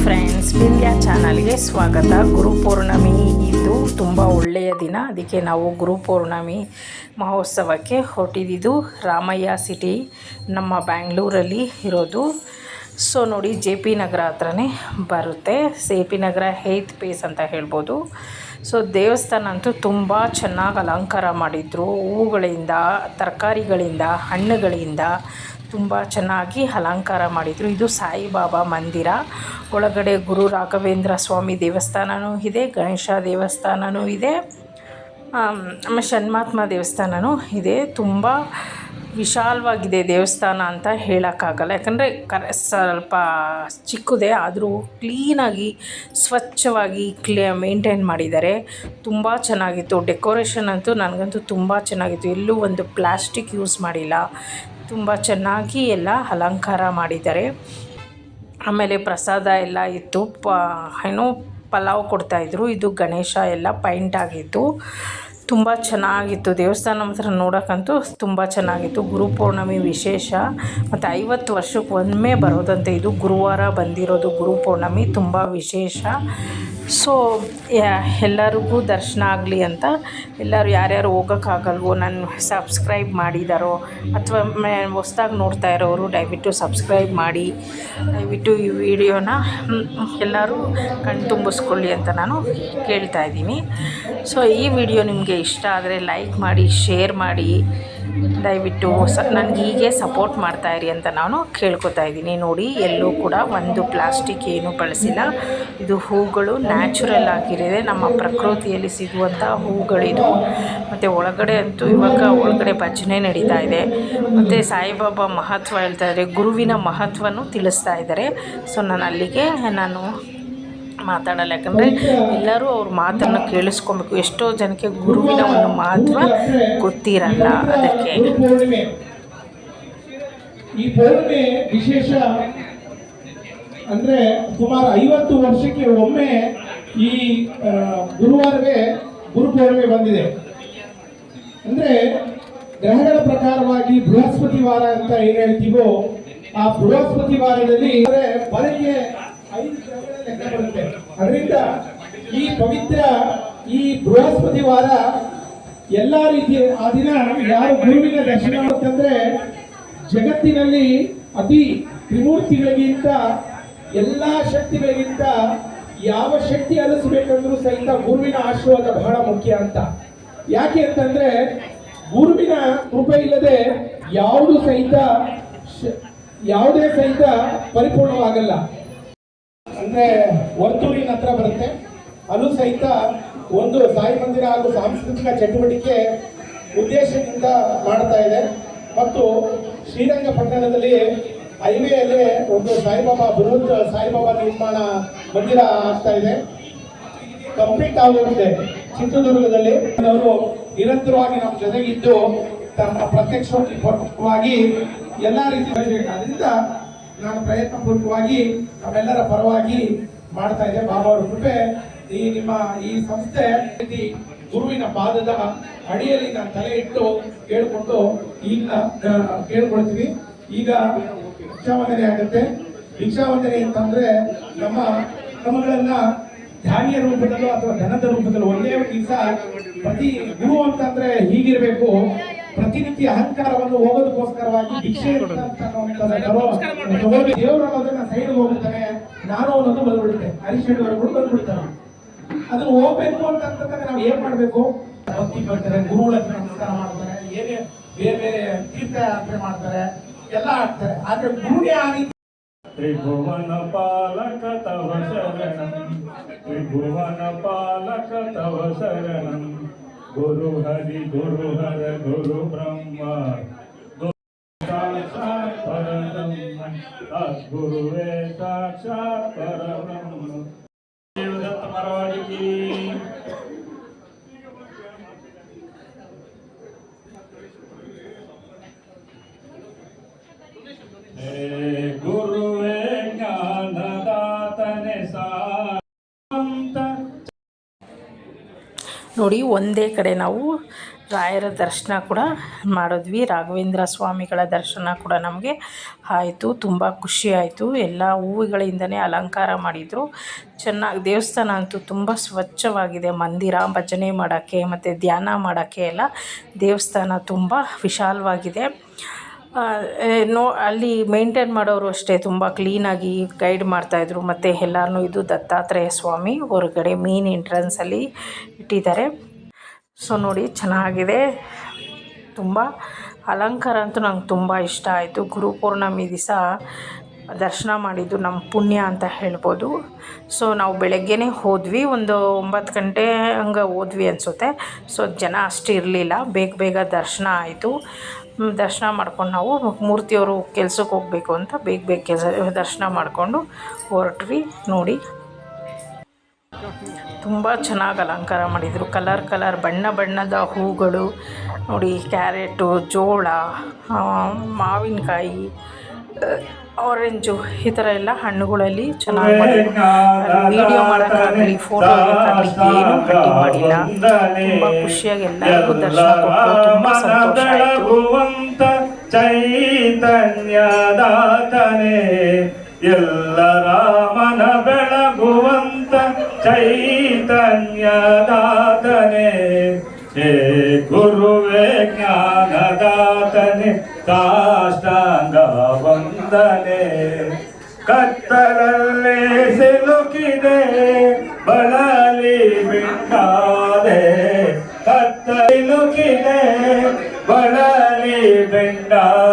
Friends, Vindhya ಚಾನಲ್ಗೆ ಸ್ವಾಗತ. ಗುರುಪೌರ್ಣಮಿ ಇದು ತುಂಬ ಒಳ್ಳೆಯ ದಿನ. ಅದಕ್ಕೆ ನಾವು ಗುರುಪೌರ್ಣಮಿ ಮಹೋತ್ಸವಕ್ಕೆ ಹೊರಟಿದ್ದು ರಾಮಯ್ಯ ಸಿಟಿ, ನಮ್ಮ ಬ್ಯಾಂಗ್ಳೂರಲ್ಲಿ ಇರೋದು. ಸೊ ನೋಡಿ, ಜೆ ಪಿ ನಗರ ಹತ್ರನೇ ಬರುತ್ತೆ. ಜೆ ಪಿ ನಗರ 8th ಫೇಸ್ ಅಂತ ಹೇಳ್ಬೋದು. ಸೊ ದೇವಸ್ಥಾನ ಅಂತೂ ತುಂಬ ಚೆನ್ನಾಗಿ ಅಲಂಕಾರ ಮಾಡಿದರು. ಹೂವುಗಳಿಂದ, ತರಕಾರಿಗಳಿಂದ, ಹಣ್ಣುಗಳಿಂದ ತುಂಬ ಚೆನ್ನಾಗಿ ಅಲಂಕಾರ ಮಾಡಿದರು. ಇದು ಸಾಯಿಬಾಬಾ ಮಂದಿರ. ಒಳಗಡೆ ಗುರು ರಾಘವೇಂದ್ರ ಸ್ವಾಮಿ ದೇವಸ್ಥಾನವೂ ಇದೆ, ಗಣೇಶ ದೇವಸ್ಥಾನವೂ ಇದೆ, ಷಣ್ಮಾತ್ಮ ದೇವಸ್ಥಾನವೂ ಇದೆ. ತುಂಬ ವಿಶಾಲವಾಗಿದೆ ದೇವಸ್ಥಾನ ಅಂತ ಹೇಳೋಕ್ಕಾಗಲ್ಲ, ಯಾಕಂದರೆ ಸ್ವಲ್ಪ ಚಿಕ್ಕದೇ ಆದರೂ ಕ್ಲೀನಾಗಿ ಸ್ವಚ್ಛವಾಗಿ ಮೇಂಟೈನ್ ಮಾಡಿದ್ದಾರೆ. ತುಂಬ ಚೆನ್ನಾಗಿತ್ತು. ಡೆಕೋರೇಷನ್ ಅಂತೂ ನನಗಂತೂ ತುಂಬ ಚೆನ್ನಾಗಿತ್ತು. ಎಲ್ಲೂ ಒಂದು ಪ್ಲಾಸ್ಟಿಕ್ ಯೂಸ್ ಮಾಡಿಲ್ಲ. ತುಂಬ ಚೆನ್ನಾಗಿ ಎಲ್ಲ ಅಲಂಕಾರ ಮಾಡಿದ್ದಾರೆ. ಆಮೇಲೆ ಪ್ರಸಾದ ಎಲ್ಲ ಇತ್ತು. ಪಲಾವ್ ಕೊಡ್ತಾಯಿದ್ರು. ಇದು ಗಣೇಶ ಎಲ್ಲ ಪೈಂಟ್ ಆಗಿತ್ತು. ತುಂಬ ಚೆನ್ನಾಗಿತ್ತು. ದೇವಸ್ಥಾನ ಮಾತ್ರ ನೋಡೋಕ್ಕಂತೂ ತುಂಬ ಚೆನ್ನಾಗಿತ್ತು. ಗುರುಪೌರ್ಣಮಿ ವಿಶೇಷ ಮತ್ತು 50 ವರ್ಷಕ್ಕೊಮ್ಮೆ ಬರೋದಂತೆ. ಇದು ಗುರುವಾರ ಬಂದಿರೋದು ಗುರುಪೌರ್ಣಮಿ, ತುಂಬ ವಿಶೇಷ. ಸೊ ಎಲ್ಲರಿಗೂ ದರ್ಶನ ಆಗಲಿ ಅಂತ ಎಲ್ಲರೂ ಯಾರ್ಯಾರು ಹೋಗೋಕ್ಕಾಗಲ್ವೋ, ನಾನು ಸಬ್ಸ್ಕ್ರೈಬ್ ಮಾಡಿದಾರೋ ಅಥವಾ ಹೊಸ್ದಾಗಿ ನೋಡ್ತಾ ಇರೋರು ದಯವಿಟ್ಟು ಸಬ್ಸ್ಕ್ರೈಬ್ ಮಾಡಿ. ದಯವಿಟ್ಟು ಈ ವಿಡಿಯೋನ ಎಲ್ಲರೂ ಕಣ್ತುಂಬಿಸ್ಕೊಳ್ಳಿ ಅಂತ ನಾನು ಕೇಳ್ತಾ ಇದ್ದೀನಿ. ಸೊ ಈ ವಿಡಿಯೋ ನಿಮಗೆ ಇಷ್ಟ ಆದರೆ ಲೈಕ್ ಮಾಡಿ, ಶೇರ್ ಮಾಡಿ. ದಯವಿಟ್ಟು ನನಗೆ ಹೀಗೆ ಸಪೋರ್ಟ್ ಮಾಡ್ತಾಯಿರಿ ಅಂತ ನಾನು ಕೇಳ್ಕೊತಾ ಇದ್ದೀನಿ. ನೋಡಿ, ಎಲ್ಲೂ ಕೂಡ ಒಂದು ಪ್ಲಾಸ್ಟಿಕ್ ಏನೂ ಬಳಸಿಲ್ಲ. ಇದು ಹೂಗಳು ನ್ಯಾಚುರಲ್ ಆಗಿರಿದೆ, ನಮ್ಮ ಪ್ರಕೃತಿಯಲ್ಲಿ ಸಿಗುವಂಥ ಹೂಗಳಿದು. ಮತ್ತು ಒಳಗಡೆ ಅಂತೂ ಇವಾಗ ಒಳಗಡೆ ಭಜನೆ ನಡೀತಾ ಇದೆ. ಮತ್ತು ಸಾಯಿಬಾಬಾ ಮಹತ್ವ ಹೇಳ್ತಾ ಇದ್ದಾರೆ, ಗುರುವಿನ ಮಹತ್ವನೂ ತಿಳಿಸ್ತಾ ಇದ್ದಾರೆ. ಸೊ ನಾನು ಅಲ್ಲಿಗೆ ಮಾತಾಡಲ್ಲ, ಯಾಕಂದರೆ ಎಲ್ಲರೂ ಅವ್ರ ಮಾತನ್ನು ಕೇಳಿಸ್ಕೊಬೇಕು. ಎಷ್ಟೋ ಜನಕ್ಕೆ ಗುರುವಿನ ಒಂದು ಮಹತ್ವ ಗೊತ್ತಿರಲ್ಲ. ಅದಕ್ಕೆ ಈ ಪೌರ್ಣಿಮೆ ವಿಶೇಷ ಅಂದರೆ ಸುಮಾರು 50 ವರ್ಷಕ್ಕೆ ಒಮ್ಮೆ ಈ ಗುರುವಾರವೇ ಗುರುಪೌರ್ಣಿಮೆ ಬಂದಿದೆ. ಅಂದರೆ ಗ್ರಹಗಳ ಪ್ರಕಾರವಾಗಿ ಬೃಹಸ್ಪತಿ ವಾರ ಅಂತ ಏನು ಹೇಳ್ತೀವೋ, ಆ ಬೃಹಸ್ಪತಿ ವಾರದಲ್ಲಿ ಬರಲಿಗೆ 5 ಗ್ರಹಗಳ ಲೆಕ್ಕ ಬರುತ್ತೆ. ಅದರಿಂದ ಈ ಪವಿತ್ರ ಈ ಬೃಹಸ್ಪತಿ ವಾರ ಎಲ್ಲ ರೀತಿಯ ಆ ದಿನ ಯಾರು ಗುರುವಿನ ದರ್ಶನ ಅಂತಂದ್ರೆ ಜಗತ್ತಿನಲ್ಲಿ ಅತಿ ತ್ರಿಮೂರ್ತಿಗಳಿಗಿಂತ ಎಲ್ಲ ಶಕ್ತಿಗಳಿಗಿಂತ ಯಾವ ಶಕ್ತಿ ಅಲಿಸಬೇಕಂದ್ರೂ ಸಹಿತ ಗುರುವಿನ ಆಶೀರ್ವಾದ ಬಹಳ ಮುಖ್ಯ ಅಂತ. ಯಾಕೆ ಅಂತಂದ್ರೆ ಗುರುವಿನ ಕೃಪೆ ಇಲ್ಲದೆ ಯಾವುದೇ ಸಹಿತ ಪರಿಪೂರ್ಣವಾಗಲ್ಲ. ಅಂದ್ರೆ ವರ್ತೂರಿನ ಹತ್ರ ಬರುತ್ತೆ, ಅಲ್ಲೂ ಸಹಿತ ಒಂದು ಸಾಯಿ ಮಂದಿರ ಹಾಗೂ ಸಾಂಸ್ಕೃತಿಕ ಚಟುವಟಿಕೆ ಉದ್ದೇಶದಿಂದ ಮಾಡ್ತಾ ಇದೆ. ಮತ್ತು ಶ್ರೀರಂಗಪಟ್ಟಣದಲ್ಲಿ ಹೈವೇಯಲ್ಲಿ ಒಂದು ಸಾಯಿಬಾಬಾ ಬೃಹತ್ ಸಾಯಿಬಾಬಾ ನಿರ್ಮಾಣ ಮಂದಿರ ಆಗ್ತಾ ಇದೆ, ಕಂಪ್ಲೀಟ್ ಆಗೋಗಿದೆ. ಚಿತ್ರದುರ್ಗದಲ್ಲಿ ಅವರು ನಿರಂತರವಾಗಿ ನಮ್ಮ ಜೊತೆಗಿದ್ದು ತಮ್ಮ ಪ್ರತ್ಯಕ್ಷವಾಗಿ ಎಲ್ಲ ರೀತಿ ಅದರಿಂದ ನಾನು ಪ್ರಯತ್ನಪೂರ್ವಕವಾಗಿ ನಮ್ಮೆಲ್ಲರ ಪರವಾಗಿ ಮಾಡ್ತಾ ಇದ್ದೆ. ಬಾಬಾ ಅವರ ಕೃಪೆ ಈ ಸಂಸ್ಥೆ ಗುರುವಿನ ಪಾದದ ಅಡಿಯಲ್ಲಿ ನಾನು ತಲೆ ಇಟ್ಟು ಕೇಳ್ಕೊಂಡು ಈಗ ಕೇಳ್ಕೊಳ್ತೀವಿ. ಈಗ ಭಿಕ್ಷಾವಂದನೆ ಆಗುತ್ತೆ. ಭಿಕ್ಷಾವಂದನೆ ಅಂತಂದ್ರೆ ನಮ್ಮಗಳನ್ನ ಧಾನ್ಯ ರೂಪದಲ್ಲೋ ಅಥವಾ ಧನದ ರೂಪದಲ್ಲೋ ಒಂದೇ ದಿವಸ ಪ್ರತಿ ಗುರು ಅಂತಂದ್ರೆ ಹೀಗಿರ್ಬೇಕು, ಪ್ರತಿನಿತ್ಯ ಅಹಂಕಾರವನ್ನು ಹೋಗೋದಕ್ಕೋಸ್ಕರವಾಗಿ ಭಿಕ್ಷೆ ದೇವರು ಅನ್ನೋದನ್ನ ಸೈಡ್ ಹೋಗ್ತಾನೆ, ನಾನು ಅನ್ನೋದು ಬಂದ್ಬಿಡುತ್ತೆ, ಹರಿಶೆಡ್ಡಿವರೆಗೂ ಬಂದ್ಬಿಡ್ತಾನೆ. ಅದನ್ನು ಹೋಗ್ಬೇಕು ಅಂತಂದ್ರೆ ನಾವು ಏನ್ ಮಾಡ್ಬೇಕು? ಭಕ್ತಿ ಬರ್ತಾರೆ, ಗುರುಗಳ ನಮಸ್ಕಾರ ಮಾಡ್ತಾರೆ, ಏನೇ ಬೇರೆ ಬೇರೆ ತೀರ್ಥಯಾತ್ರೆ ಮಾಡ್ತಾರೆ, ಎಲ್ಲ ಆಗ್ತಾರೆ. ಆದ್ರೆ ಗುರುನೇ ಆ ರೀತಿ ತ್ರಿಭುವನ ಪಾಲಕ ತವ ಶರಣಂ, ತ್ರಿಭುವನ ಪಾಲಕ ತವ ಶರಣಂ, ಗುರು ಹರಿ ಗುರು ಹರ ಗುರು ಬ್ರಹ್ಮ ಸಾಕ್ಷಾತ್ ಪರಬ್ರಹ್ಮ, ಸದ್ಗುರುವೇ ಸಾಕ್ಷಾತ್ ಪರಬ್ರಹ್ಮ. ದೇವದತ್ತ ಪರವಾಗಿ ಗುರುವೇ ಜ್ಞಾನದಾತನೆ ಸಾಂತ. ನೋಡಿ, ಒಂದೇ ಕಡೆ ನಾವು ರಾಯರ ದರ್ಶನ ಕೂಡ ಮಾಡಿದ್ವಿ. ರಾಘವೇಂದ್ರ ಸ್ವಾಮಿಗಳ ದರ್ಶನ ಕೂಡ ನಮಗೆ ಆಯಿತು. ತುಂಬ ಖುಷಿ ಆಯಿತು. ಎಲ್ಲ ಹೂವುಗಳಿಂದನೇ ಅಲಂಕಾರ ಮಾಡಿದರು. ಚೆನ್ನಾಗಿ ದೇವಸ್ಥಾನ ಅಂತೂ ತುಂಬ ಸ್ವಚ್ಛವಾಗಿದೆ. ಮಂದಿರ ಭಜನೆ ಮಾಡೋಕ್ಕೆ ಮತ್ತು ಧ್ಯಾನ ಮಾಡೋಕ್ಕೆ ಎಲ್ಲ ದೇವಸ್ಥಾನ ತುಂಬ ವಿಶಾಲವಾಗಿದೆ. ಅಲ್ಲಿ ಮೇಂಟೈನ್ ಮಾಡೋರು ಅಷ್ಟೇ ತುಂಬ ಕ್ಲೀನಾಗಿ ಗೈಡ್ ಮಾಡ್ತಾಯಿದ್ರು. ಮತ್ತು ಎಲ್ಲರೂ ಇದು ದತ್ತಾತ್ರೇಯ ಸ್ವಾಮಿ ಹೊರಗಡೆ ಮೇನ್ ಎಂಟ್ರೆನ್ಸಲ್ಲಿ ಇಟ್ಟಿದ್ದಾರೆ. ಸೊ ನೋಡಿ ಚೆನ್ನಾಗಿದೆ. ತುಂಬ ಅಲಂಕಾರ ಅಂತೂ ನಂಗೆ ತುಂಬ ಇಷ್ಟ ಆಯಿತು. ಗುರುಪೌರ್ಣಮಿ ದಿವಸ ದರ್ಶನ ಮಾಡಿದ್ದು ನಮ್ಮ ಪುಣ್ಯ ಅಂತ ಹೇಳ್ಬೋದು. ಸೊ ನಾವು ಬೆಳಗ್ಗೆನೇ ಹೋದ್ವಿ, ಒಂದು 9 ಗಂಟೆ ಹಂಗೆ ಹೋದ್ವಿ ಅನಿಸುತ್ತೆ. ಸೊ ಜನ ಅಷ್ಟು ಇರಲಿಲ್ಲ, ಬೇಗ ದರ್ಶನ ಆಯಿತು. ದರ್ಶನ ಮಾಡ್ಕೊಂಡು ನಾವು ಮೂರ್ತಿಯವರು ಕೆಲ್ಸಕ್ಕೆ ಹೋಗಬೇಕು ಅಂತ ಬೇಗ ದರ್ಶನ ಮಾಡಿಕೊಂಡು ಹೊರಟ್ವಿ. ನೋಡಿ ತುಂಬ ಚೆನ್ನಾಗಿ ಅಲಂಕಾರ ಮಾಡಿದರು. ಕಲರ್ ಬಣ್ಣದ ಹೂಗಳು ನೋಡಿ, ಕ್ಯಾರೆಟು, ಜೋಳ, ಮಾವಿನಕಾಯಿ, ಆರೆಂಜು, ಈ ಥರ ಎಲ್ಲ ಹಣ್ಣುಗಳಲ್ಲಿ ಚೆನ್ನಾಗಿ ಮಾಡಿದರು. ವೀಡಿಯೋ ಮಾಡೋಕ್ಕಾಗಲಿ ಫೋಟೋ ಮಾಡೋಕ್ಕಾಗಲಿ ಏನೂ ಗಟ್ಟಿ ಮಾಡಿಲ್ಲ. ತುಂಬ ಖುಷಿಯಾಗಿ ಎಲ್ಲರಿಗೂ ದರ್ಶನ ಕೊಟ್ಟರು. ತುಂಬ ಸಂತೋಷ ಆಯಿತು. ಚೈತನ್ಯದಾತನೇ ಎಲ್ಲರ ಮನ ಬೆಳಗುವಂತ ಚೈತನ್ಯದಾತನೇ, ಹೇ ಗುರುವೇ ಜ್ಞಾನದಾತನೇ ಸಾಷ್ಟಾಂಗ ವಂದನೆ. ಕತ್ತಲಲ್ಲೇ ಸಿಲುಕಿದೆ ಬಳಲಿ ಬಿಟ್ಟಾದೆ, ಕತ್ತಲಿಲುಕಿದೆ ಬಳಲಿ ಬಿಟ್ಟಾದೆ.